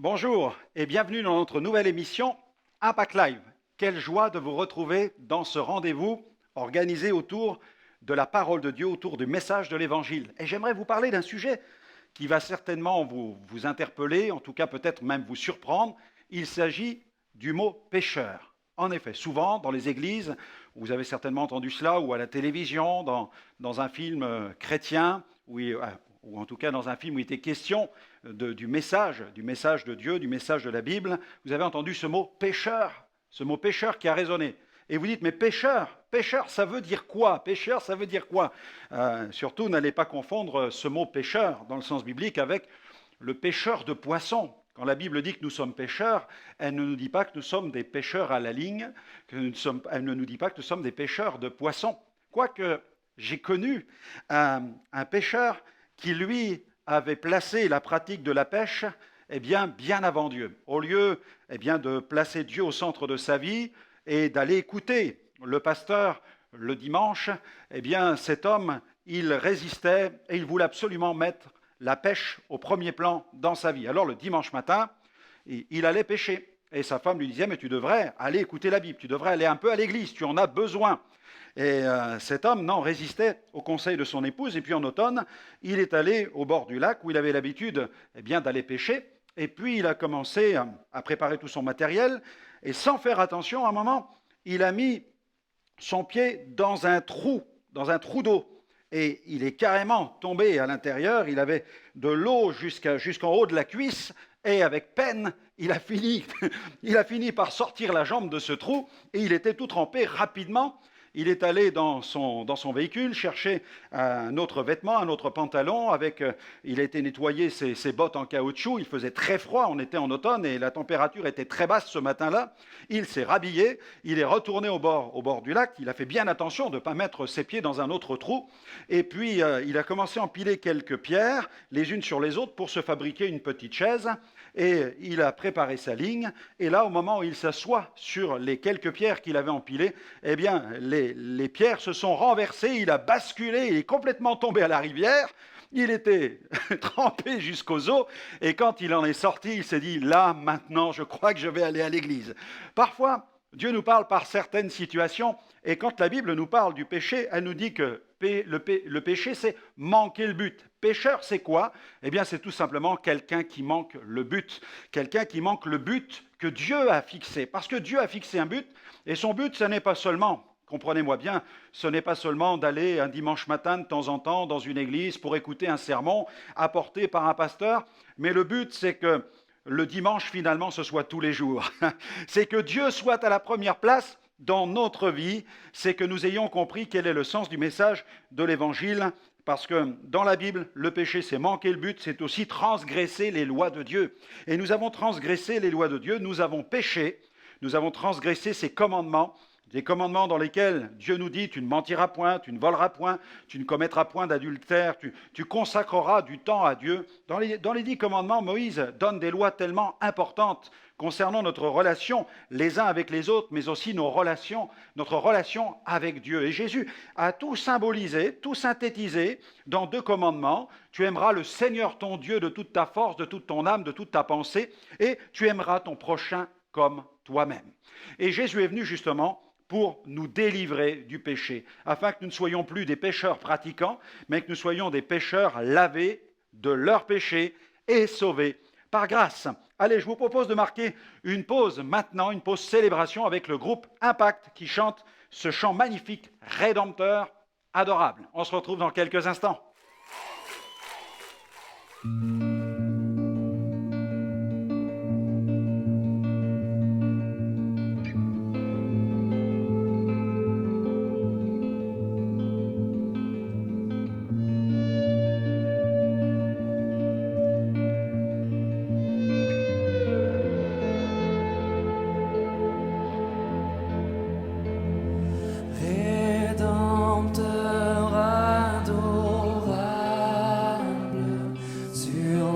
Bonjour et bienvenue dans notre nouvelle émission Impact Live. Quelle joie de vous retrouver dans ce rendez-vous organisé autour de la parole de Dieu, autour du message de l'Évangile. Et j'aimerais vous parler d'un sujet qui va certainement vous interpeller, en tout cas peut-être même vous surprendre. Il s'agit du mot pécheur. En effet, souvent dans les églises, vous avez certainement entendu cela, ou à la télévision, dans un film chrétien, ou en tout cas dans un film où il était question du message de Dieu, du message de la Bible, vous avez entendu ce mot pécheur qui a résonné. Et vous dites, mais pécheur, ça veut dire quoi? Pécheur, ça veut dire quoi? Surtout, n'allez pas confondre ce mot pécheur, dans le sens biblique, avec le pêcheur de poissons. Quand la Bible dit que nous sommes pêcheurs, elle ne nous dit pas que nous sommes des pêcheurs à la ligne, elle ne nous dit pas que nous sommes des pêcheurs de poissons. Quoique j'ai connu un pêcheur qui, lui, avait placé la pratique de la pêche bien avant Dieu. Au lieu de placer Dieu au centre de sa vie et d'aller écouter le pasteur le dimanche, cet homme, il résistait et il voulait absolument mettre la pêche au premier plan dans sa vie. Alors le dimanche matin, il allait pêcher. Et sa femme lui disait, mais tu devrais aller écouter la Bible, tu devrais aller un peu à l'église, tu en as besoin. Et cet homme, résistait au conseil de son épouse. Et puis en automne, il est allé au bord du lac où il avait l'habitude d'aller pêcher. Et puis il a commencé à préparer tout son matériel. Et sans faire attention, à un moment, il a mis son pied dans un trou d'eau. Et il est carrément tombé à l'intérieur. Il avait de l'eau jusqu'en haut de la cuisse. Et avec peine, il a fini par sortir la jambe de ce trou. Et il était tout trempé rapidement. Il est allé dans son véhicule chercher un autre vêtement, un autre pantalon. Il a été nettoyer ses bottes en caoutchouc. Il faisait très froid, on était en automne et la température était très basse ce matin-là. Il s'est rhabillé, il est retourné au bord du lac. Il a fait bien attention de ne pas mettre ses pieds dans un autre trou. Et puis, il a commencé à empiler quelques pierres, les unes sur les autres, pour se fabriquer une petite chaise. Et il a préparé sa ligne. Et là, au moment où il s'assoit sur les quelques pierres qu'il avait empilées, les pierres se sont renversées, il a basculé, il est complètement tombé à la rivière. Il était trempé jusqu'aux os. Et quand il en est sorti, il s'est dit, là, maintenant, je crois que je vais aller à l'église. Parfois, Dieu nous parle par certaines situations. Et quand la Bible nous parle du péché, elle nous dit que le péché, c'est manquer le but. Pécheur, c'est quoi? C'est tout simplement quelqu'un qui manque le but. Quelqu'un qui manque le but que Dieu a fixé. Parce que Dieu a fixé un but, et son but, ce n'est pas seulement, comprenez-moi bien, ce n'est pas seulement d'aller un dimanche matin de temps en temps dans une église pour écouter un sermon apporté par un pasteur, mais le but, c'est que le dimanche, finalement, ce soit tous les jours. C'est que Dieu soit à la première place dans notre vie, c'est que nous ayons compris quel est le sens du message de l'Évangile, parce que dans la Bible, le péché, c'est manquer le but, c'est aussi transgresser les lois de Dieu. Et nous avons transgressé les lois de Dieu, nous avons péché, nous avons transgressé ses commandements, des commandements dans lesquels Dieu nous dit, tu ne mentiras point, tu ne voleras point, tu ne commettras point d'adultère, tu consacreras du temps à Dieu. Dans les 10 commandements, Moïse donne des lois tellement importantes concernant notre relation les uns avec les autres, mais aussi notre relation avec Dieu. Et Jésus a tout symbolisé, tout synthétisé dans 2 commandements. Tu aimeras le Seigneur ton Dieu de toute ta force, de toute ton âme, de toute ta pensée, et tu aimeras ton prochain comme toi-même. Et Jésus est venu justement pour nous délivrer du péché, afin que nous ne soyons plus des pécheurs pratiquants, mais que nous soyons des pécheurs lavés de leurs péchés et sauvés par grâce. Allez, je vous propose de marquer une pause maintenant, une pause célébration avec le groupe Impact qui chante ce chant magnifique, rédempteur, adorable. On se retrouve dans quelques instants. Rédempteur adorable, sur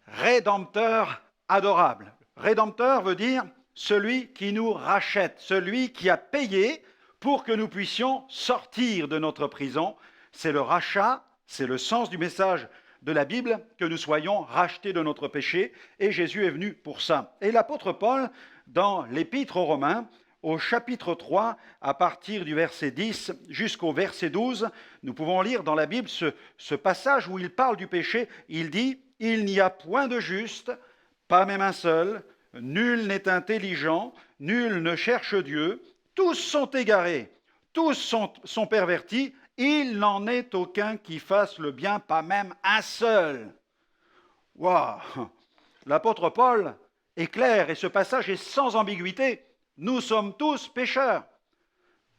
Rédempteur adorable. Rédempteur veut dire celui qui nous rachète, celui qui a payé pour que nous puissions sortir de notre prison. C'est le rachat, c'est le sens du message de la Bible, que nous soyons rachetés de notre péché, et Jésus est venu pour ça. Et l'apôtre Paul, dans l'Épître aux Romains, au chapitre 3, à partir du verset 10 jusqu'au verset 12, nous pouvons lire dans la Bible ce passage où il parle du péché. Il dit « Il n'y a point de juste, pas même un seul, nul n'est intelligent, nul ne cherche Dieu, tous sont égarés, tous sont pervertis, il n'en est aucun qui fasse le bien, pas même un seul. » Waouh! L'apôtre Paul est clair et ce passage est sans ambiguïté. Nous sommes tous pécheurs.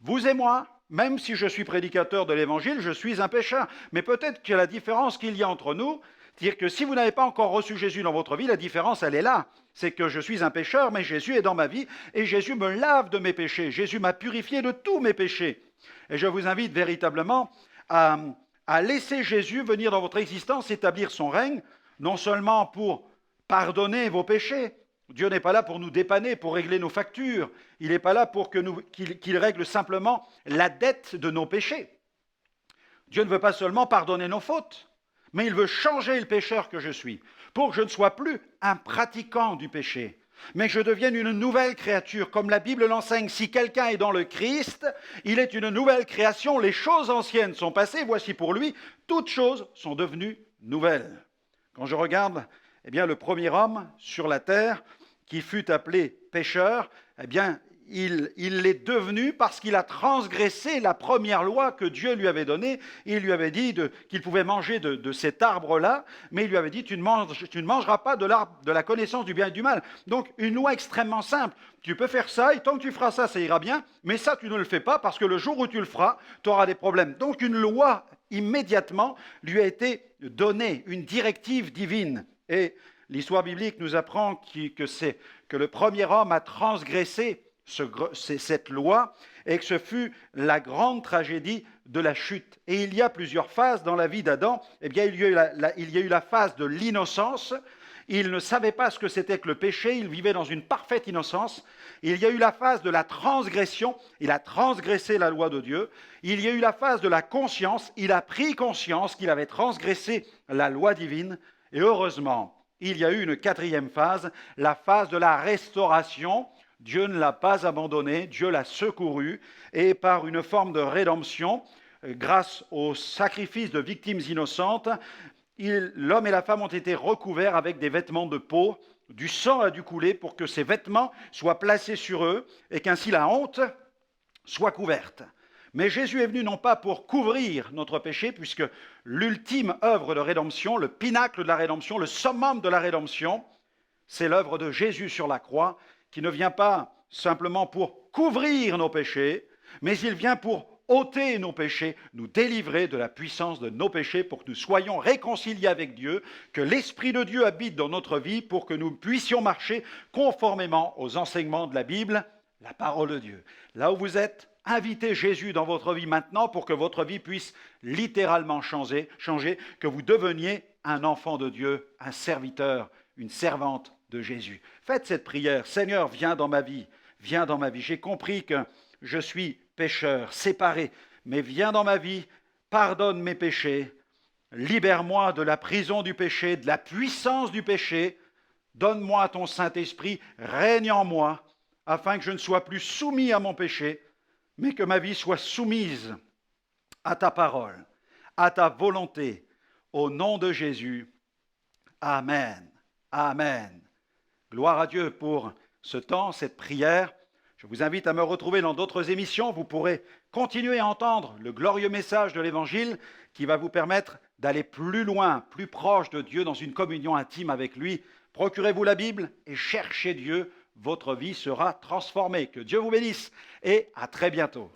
Vous et moi, même si je suis prédicateur de l'Évangile, je suis un pécheur. Mais peut-être que la différence qu'il y a entre nous, c'est-à-dire que si vous n'avez pas encore reçu Jésus dans votre vie, la différence, elle est là. C'est que je suis un pécheur, mais Jésus est dans ma vie et Jésus me lave de mes péchés. Jésus m'a purifié de tous mes péchés. Et je vous invite véritablement à laisser Jésus venir dans votre existence, établir son règne, non seulement pour pardonner vos péchés. Dieu n'est pas là pour nous dépanner, pour régler nos factures. Il n'est pas là pour qu'il règle simplement la dette de nos péchés. Dieu ne veut pas seulement pardonner nos fautes, mais il veut changer le pécheur que je suis, pour que je ne sois plus un pratiquant du péché, mais que je devienne une nouvelle créature. Comme la Bible l'enseigne, si quelqu'un est dans le Christ, il est une nouvelle création. Les choses anciennes sont passées, voici pour lui, toutes choses sont devenues nouvelles. Quand je regarde le premier homme sur la terre qui fut appelé pécheur, il l'est devenu parce qu'il a transgressé la première loi que Dieu lui avait donnée. Il lui avait dit qu'il pouvait manger de cet arbre-là, mais il lui avait dit tu ne mangeras pas de l'arbre de la connaissance du bien et du mal. Donc une loi extrêmement simple. Tu peux faire ça et tant que tu feras ça, ça ira bien, mais ça tu ne le fais pas parce que le jour où tu le feras, tu auras des problèmes. Donc une loi immédiatement lui a été donnée, une directive divine. Et l'histoire biblique nous apprend que le premier homme a transgressé cette loi et que ce fut la grande tragédie de la chute. Et il y a plusieurs phases dans la vie d'Adam. Il y a eu la phase de l'innocence. Il ne savait pas ce que c'était que le péché, il vivait dans une parfaite innocence. Il y a eu la phase de la transgression, il a transgressé la loi de Dieu. Il y a eu la phase de la conscience, il a pris conscience qu'il avait transgressé la loi divine. Et heureusement, il y a eu une quatrième phase, la phase de la restauration. Dieu ne l'a pas abandonné, Dieu l'a secouru, et par une forme de rédemption, grâce au sacrifice de victimes innocentes, l'homme et la femme ont été recouverts avec des vêtements de peau. Du sang a dû couler pour que ces vêtements soient placés sur eux et qu'ainsi la honte soit couverte. Mais Jésus est venu non pas pour couvrir notre péché, puisque l'ultime œuvre de rédemption, le pinacle de la rédemption, le summum de la rédemption, c'est l'œuvre de Jésus sur la croix, qui ne vient pas simplement pour couvrir nos péchés, mais il vient pour ôter nos péchés, nous délivrer de la puissance de nos péchés pour que nous soyons réconciliés avec Dieu, que l'Esprit de Dieu habite dans notre vie pour que nous puissions marcher conformément aux enseignements de la Bible, la parole de Dieu. Là où vous êtes, invitez Jésus dans votre vie maintenant pour que votre vie puisse littéralement changer, que vous deveniez un enfant de Dieu, un serviteur, une servante de Jésus. Faites cette prière. Seigneur, viens dans ma vie, viens dans ma vie. J'ai compris que je suis pécheur, séparé, mais viens dans ma vie, pardonne mes péchés, libère-moi de la prison du péché, de la puissance du péché, donne-moi ton Saint-Esprit, règne en moi, afin que je ne sois plus soumis à mon péché, mais que ma vie soit soumise à ta parole, à ta volonté, au nom de Jésus. Amen. Amen. Gloire à Dieu pour ce temps, cette prière. Je vous invite à me retrouver dans d'autres émissions. Vous pourrez continuer à entendre le glorieux message de l'Évangile qui va vous permettre d'aller plus loin, plus proche de Dieu, dans une communion intime avec lui. Procurez-vous la Bible et cherchez Dieu. Votre vie sera transformée. Que Dieu vous bénisse et à très bientôt.